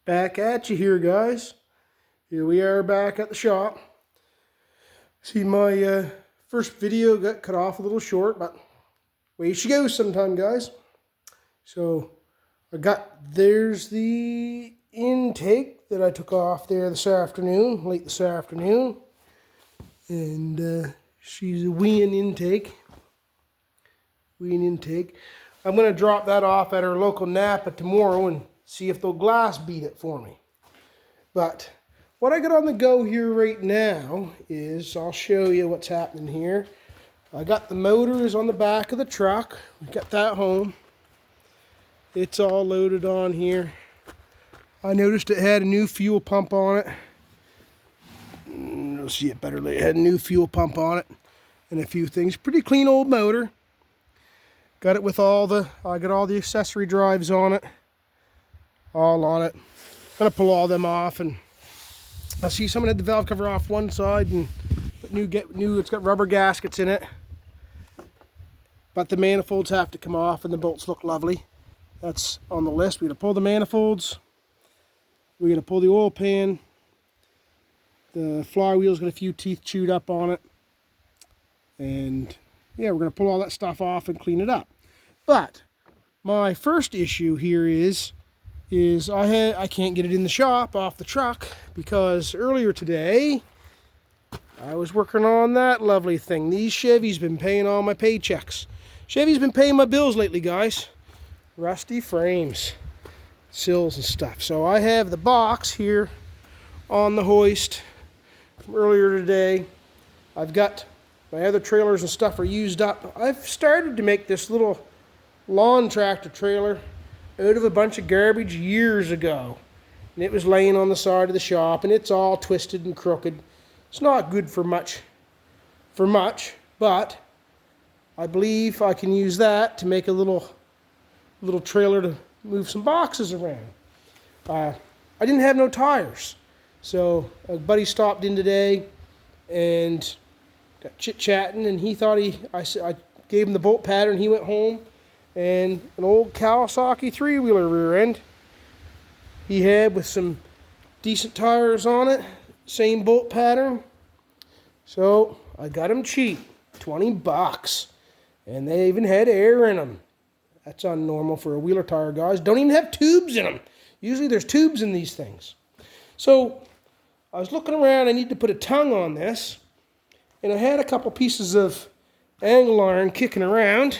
Back at you here, guys. Here we are back at the shop. See, my first video got cut off a little short, but way she goes sometime, guys. So there's the intake that I took off there this afternoon, late this afternoon. And she's a wean intake. I'm going to drop that off at our local Napa tomorrow and see if they'll glass beat it for me. But what I got on the go here right now is, I'll show you what's happening here. I got the motors on the back of the truck. We got that home. It's all loaded on here. I noticed it had a new fuel pump on it. You'll see it better later. It had a new fuel pump on it and a few things. Pretty clean old motor. Got it with I got all the accessory drives on it. All on it. Gonna pull all them off, and I see someone had the valve cover off one side and it's got rubber gaskets in it. But the manifolds have to come off and the bolts look lovely. That's on the list. We're gonna pull the manifolds. We're gonna pull the oil pan. The flywheel's got a few teeth chewed up on it. And yeah, we're gonna pull all that stuff off and clean it up. But my first issue here is I can't get it in the shop off the truck, because earlier today I was working on that lovely thing. These Chevys been paying all my paychecks. Chevy's been paying my bills lately, guys. Rusty frames, sills and stuff. So I have the box here on the hoist from earlier today. I've got my other trailers and stuff are used up. I've started to make this little lawn tractor trailer out of a bunch of garbage years ago. And it was laying on the side of the shop, and it's all twisted and crooked. It's not good for much, but I believe I can use that to make a little trailer to move some boxes around. I didn't have no tires, so a buddy stopped in today and got chit-chatting, and he thought I gave him the bolt pattern. He went home, and an old Kawasaki 3-wheeler rear end he had with some decent tires on it, same bolt pattern. So I got them cheap, 20 bucks, and they even had air in them. That's unnormal for a wheeler tire, guys. Don't even have tubes in them. Usually there's tubes in these things. So I was looking around. I need to put a tongue on this, and I had a couple pieces of angle iron kicking around.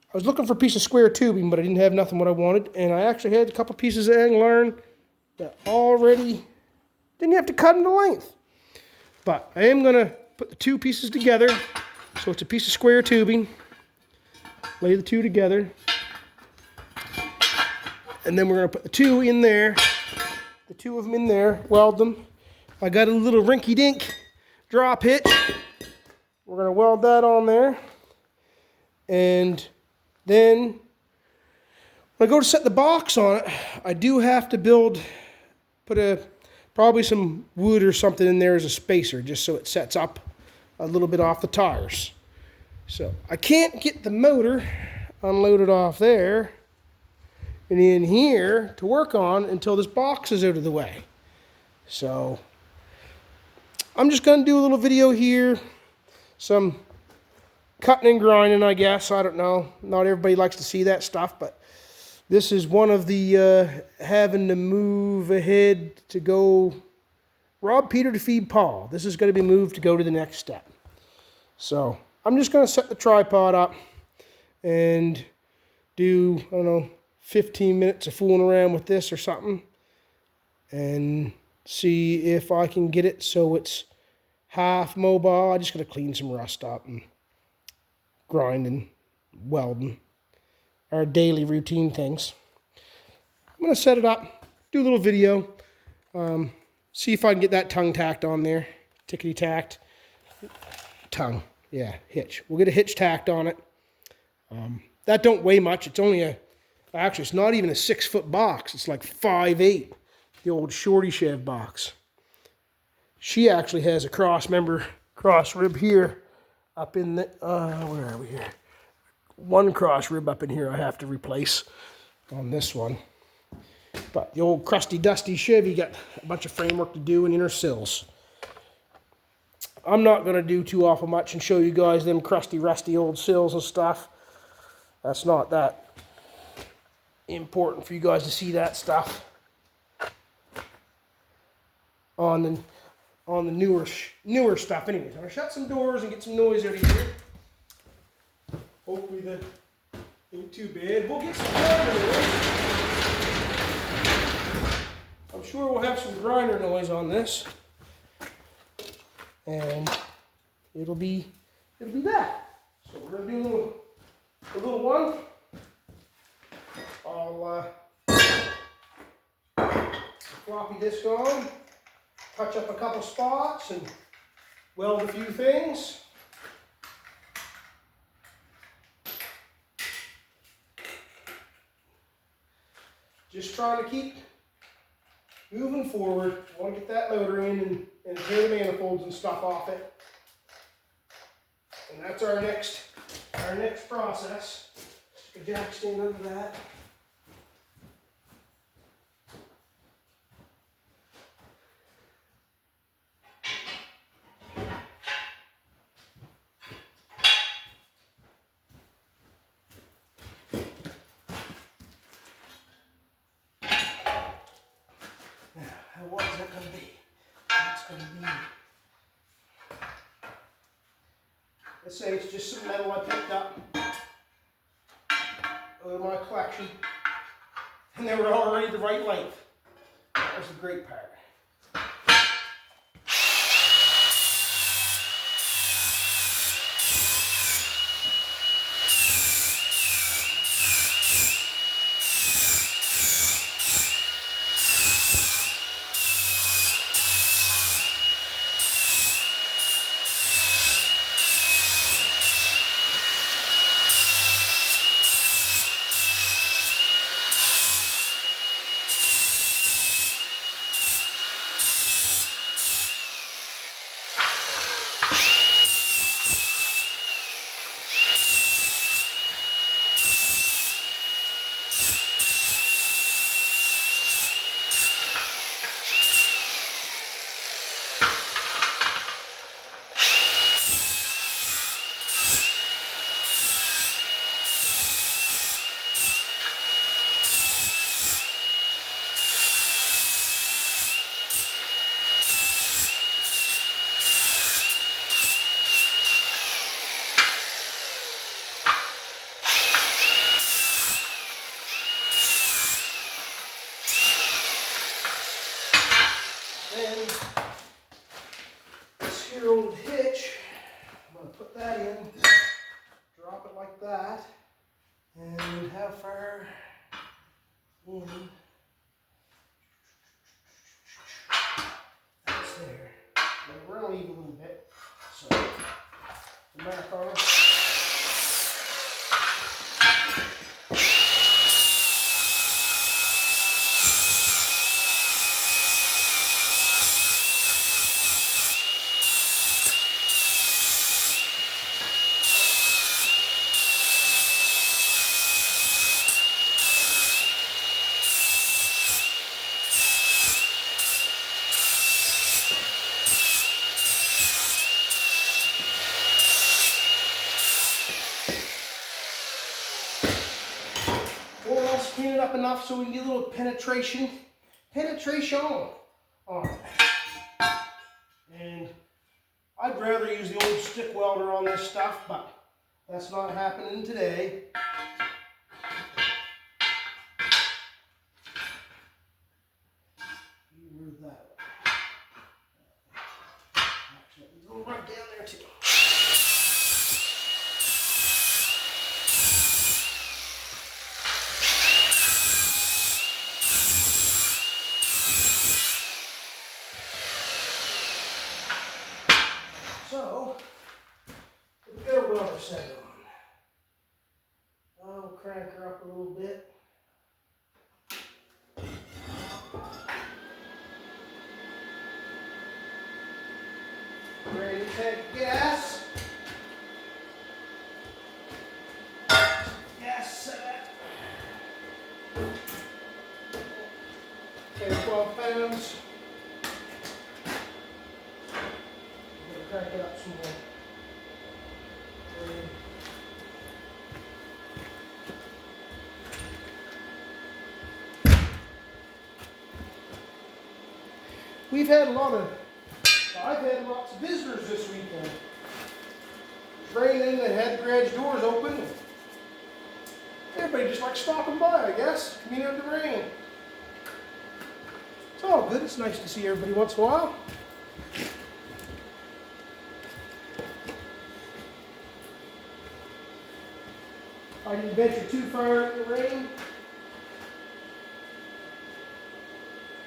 I was looking for a piece of square tubing, but I didn't have nothing what I wanted. And I actually had a couple pieces of angle iron that already didn't have to cut into length. But I am going to put the two pieces together. So it's a piece of square tubing. Lay the two together. And then we're going to put the two in there. The two of them in there. Weld them. I got a little rinky-dink drop hitch. We're going to weld that on there. And then when I go to set the box on it, I do have to put probably some wood or something in there as a spacer, just so it sets up a little bit off the tires. So I can't get the motor unloaded off there and in here to work on until this box is out of the way. So I'm just going to do a little video here, some cutting and grinding, I guess. I don't know. Not everybody likes to see that stuff, but this is one of the having to move ahead to go rob Peter to feed Paul. This is going to be moved to go to the next step. So I'm just going to set the tripod up and do, I don't know, 15 minutes of fooling around with this or something, and see if I can get it so it's half mobile. I just got to clean some rust up and grinding, welding, our daily routine things. I'm going to set it up, do a little video, see if I can get that tongue tacked on there. Tickety tacked. Tongue, yeah, hitch. We'll get a hitch tacked on it. That don't weigh much. It's only actually it's not even a 6-foot box. It's like 5'8", the old Shorty Chev box. She actually has a cross rib here. Up in the, where are we here? One cross rib up in here I have to replace on this one. But the old crusty, dusty Chevy got a bunch of framework to do and inner sills. I'm not going to do too awful much and show you guys them crusty, rusty old sills and stuff. That's not that important for you guys to see that stuff on the newer stuff. Anyways, I'm going to shut some doors and get some noise out of here. Hopefully that ain't too bad. We'll get some grinder noise. I'm sure we'll have some grinder noise on this. And it'll be that. So we're gonna do a little one. I'll floppy disk on, touch up a couple spots, and weld a few things. Just trying to keep moving forward. I want to get that loader in and tear the manifolds and stuff off it. And that's our next process. Stick a jack stand under that. Now, what is that going to be? That's going to be, let's say it's just some metal I picked up out of my collection, and they were already the right length. That was the great part. Then this here old hitch, I'm going to put that in, drop it like that, and how far in? That's there. We're going to leave a little bit, so the mark on it. Clean it up enough so we can get a little penetration on it. And I'd rather use the old stick welder on this stuff, but that's not happening today. Move that way. Actually, there's a little rub down there too. So, we've got a welder set on. I'll crank her up a little bit. Ready to take gas. Gas set. 10 or 12 pounds. I'm going to crank it up some more. We've had I've had lots of visitors this weekend. It's raining, they had the garage doors open. Everybody just likes stopping by, I guess, coming out of the rain. It's all good, it's nice to see everybody once in a while. I didn't venture too far in the rain.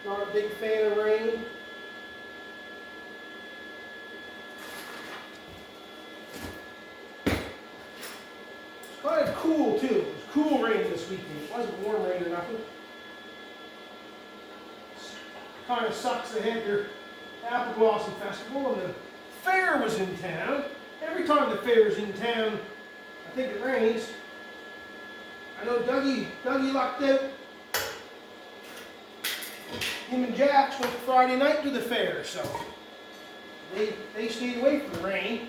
Not a big fan of rain. It's kind of cool too. It was cool rain this weekend. It wasn't warm rain or nothing. Kind of sucks they had their Apple Blossom Festival and the fair was in town. Every time the fair's in town, I think it rains. I know Dougie lucked out. Him and Jax went Friday night to the fair, so they stayed away from the rain.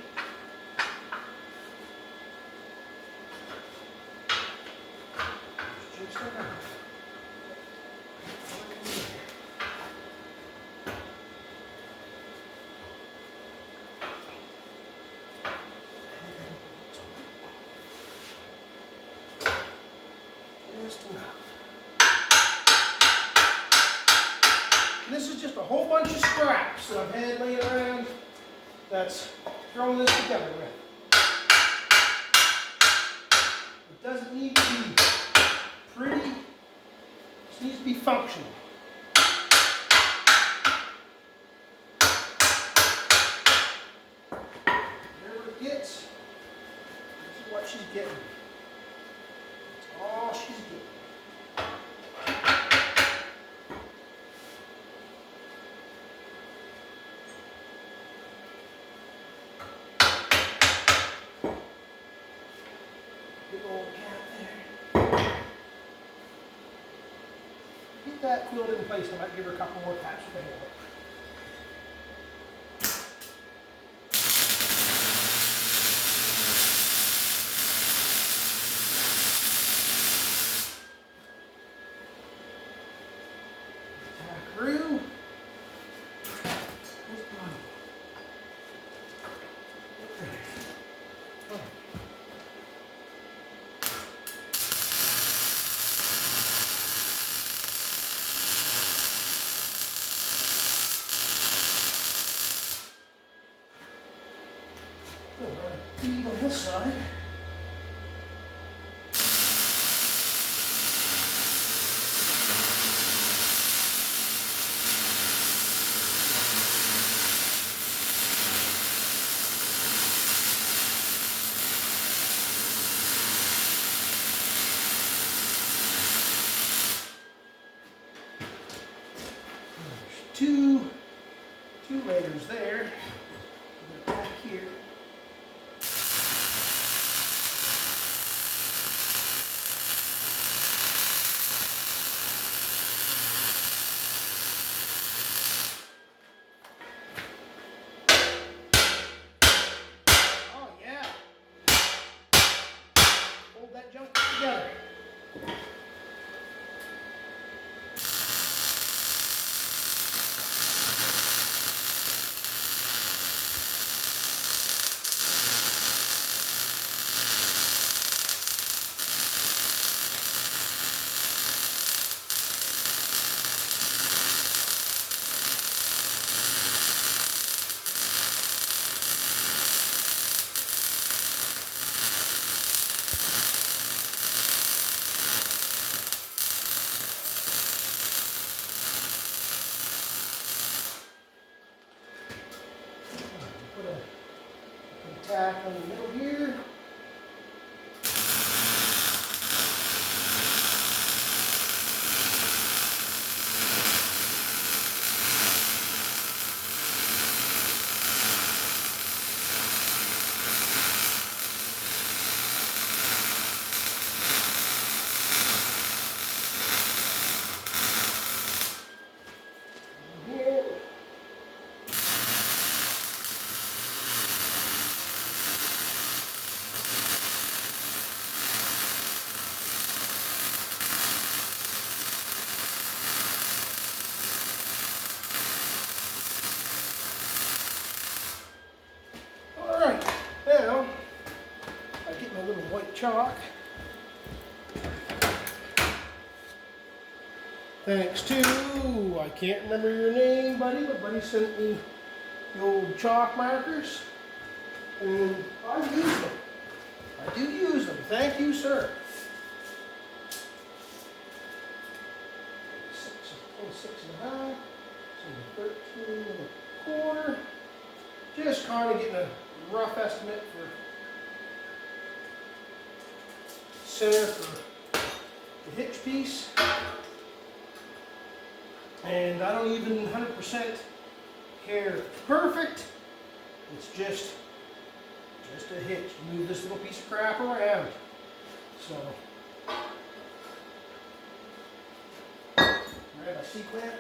And this is just a whole bunch of scraps that I've had laying around that's throwing this together with. It doesn't need to be pretty, it just needs to be functional. Whatever it gets, this is what she's getting. That's all she's getting. Big old cat there. Get that quilted in place. I might give her a couple more taps with the handle. Through. Feed on this side. There's two layers there. Back here. Oh yeah. Hold that junk together. Tack on the middle here. chalk. Thanks to, I can't remember your name, buddy, but buddy sent me the old chalk markers. And I use them. I do use them. Thank you, sir. 6.5, so 13.25. Just kind of getting a rough estimate for center for the hitch piece. And I don't even 100% care if it's perfect. It's just a hitch. Move this little piece of crap around. So, grab a C-clamp.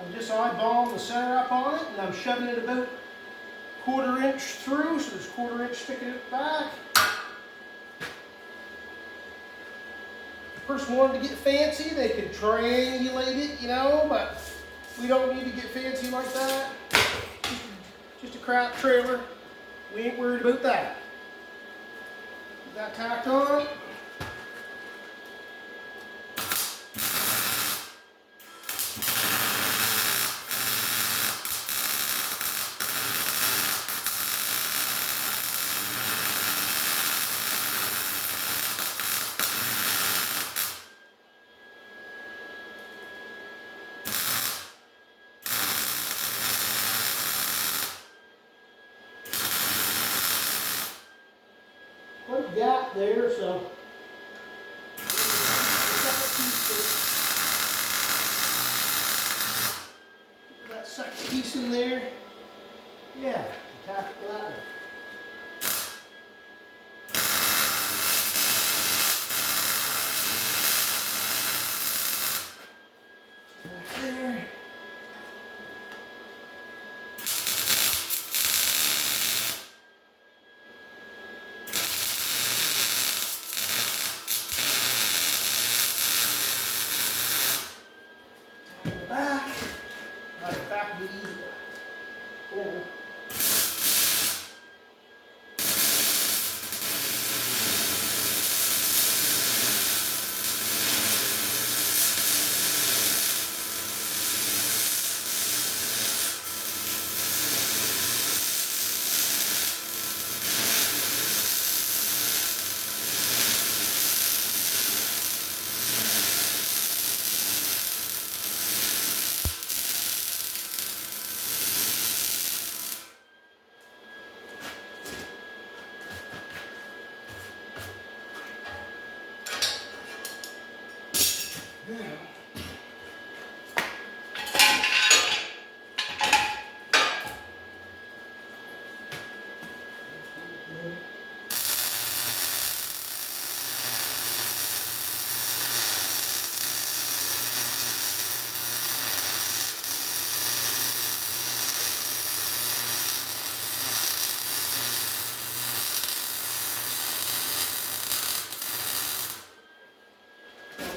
I'm just eyeballing the center up on it, and I'm shoving it about 1/4 inch through, so there's 1/4 inch sticking it back. If the person wanted to get fancy, they could triangulate it, you know, but we don't need to get fancy like that. Just a crap trailer. We ain't worried about that. Get that tacked on. Quite a gap there, so that second piece in there. Yeah, tap that one. Back there. Back. Right, back would be easier. Yeah.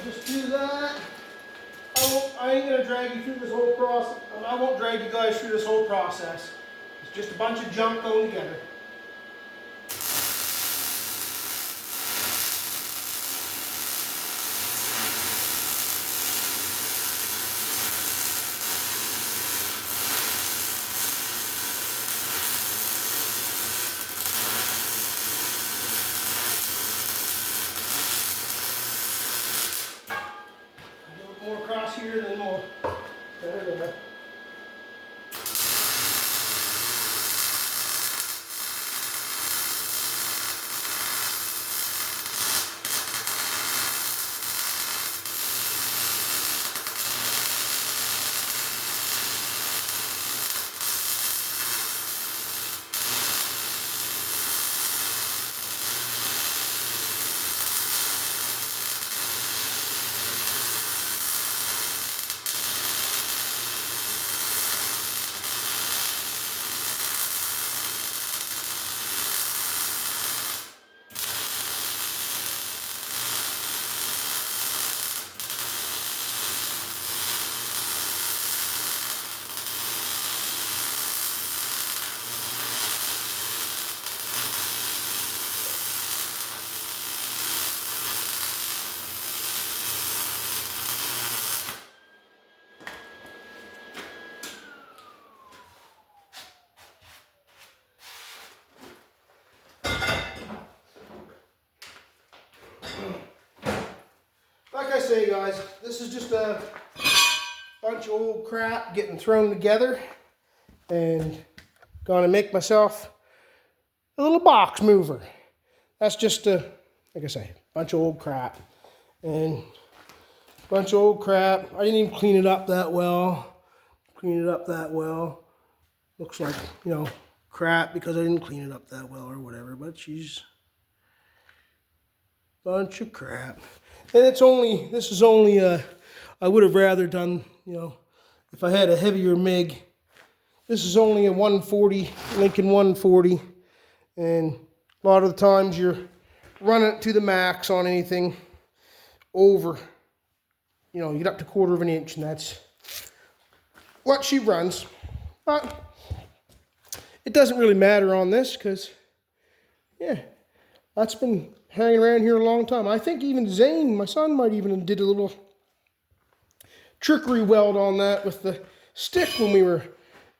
Just do that. I ain't gonna drag you through this whole process. I won't drag you guys through this whole process. It's just a bunch of junk going together. More across here than more. There we go. say, guys, this is just a bunch of old crap getting thrown together, and gonna make myself a little box mover. That's just a, like I say, bunch of old crap. And bunch of old crap. I didn't even clean it up that well. Looks like, you know, crap because I didn't clean it up that well or whatever, but she's bunch of crap. And this is only I would have rather done, you know, if I had a heavier MIG. This is only a 140, Lincoln 140, and a lot of the times you're running it to the max on anything over, you know, you get up to 1/4 of an inch, and that's what she runs. But it doesn't really matter on this because, yeah, that's been hanging around here a long time. I think even Zane, my son, might even did a little trickery weld on that with the stick when we were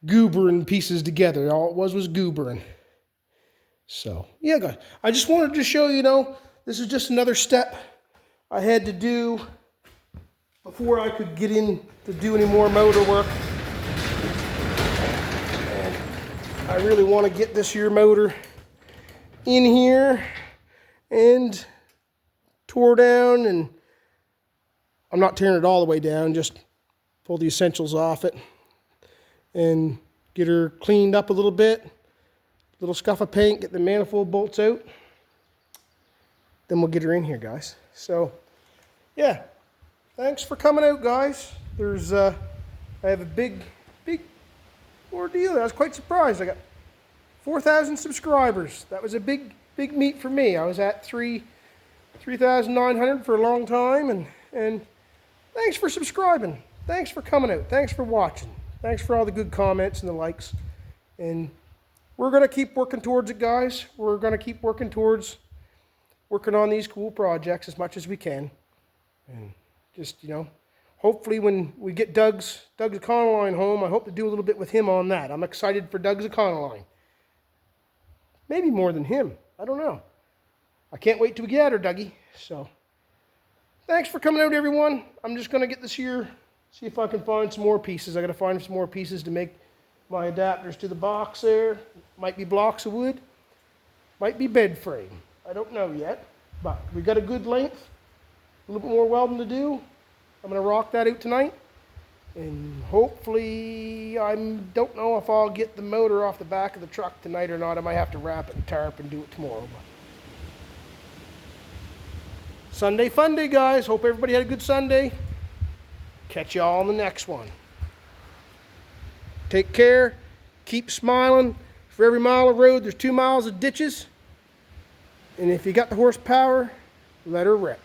goobering pieces together. All it was goobering. So, yeah, guys, I just wanted to show you, know, this is just another step I had to do before I could get in to do any more motor work. And I really want to get this here motor in here and tore down, and I'm not tearing it all the way down, just pull the essentials off it and get her cleaned up a little bit. Little scuff of paint, get the manifold bolts out. Then we'll get her in here, guys. So, yeah, thanks for coming out, guys. There's, I have a big ordeal. I was quite surprised. I got 4,000 subscribers. That was a big meet for me. I was at 3,900 for a long time, and thanks for subscribing. Thanks for coming out. Thanks for watching. Thanks for all the good comments and the likes. And we're going to keep working towards it, guys. We're going to keep working towards working on these cool projects as much as we can. And just, you know, hopefully when we get Doug's Econoline home, I hope to do a little bit with him on that. I'm excited for Doug's Econoline. Maybe more than him. I don't know. I can't wait till we get at her, Dougie. So, thanks for coming out, everyone. I'm just going to get this here, see if I can find some more pieces. I got to find some more pieces to make my adapters to the box there. Might be blocks of wood. Might be bed frame. I don't know yet. But we got a good length. A little bit more welding to do. I'm going to rock that out tonight. And hopefully, I don't know if I'll get the motor off the back of the truck tonight or not. I might have to wrap it and tarp and do it tomorrow. But Sunday fun day, guys. Hope everybody had a good Sunday. Catch y'all on the next one. Take care. Keep smiling. For every mile of road, there's 2 miles of ditches. And if you got the horsepower, let her rip.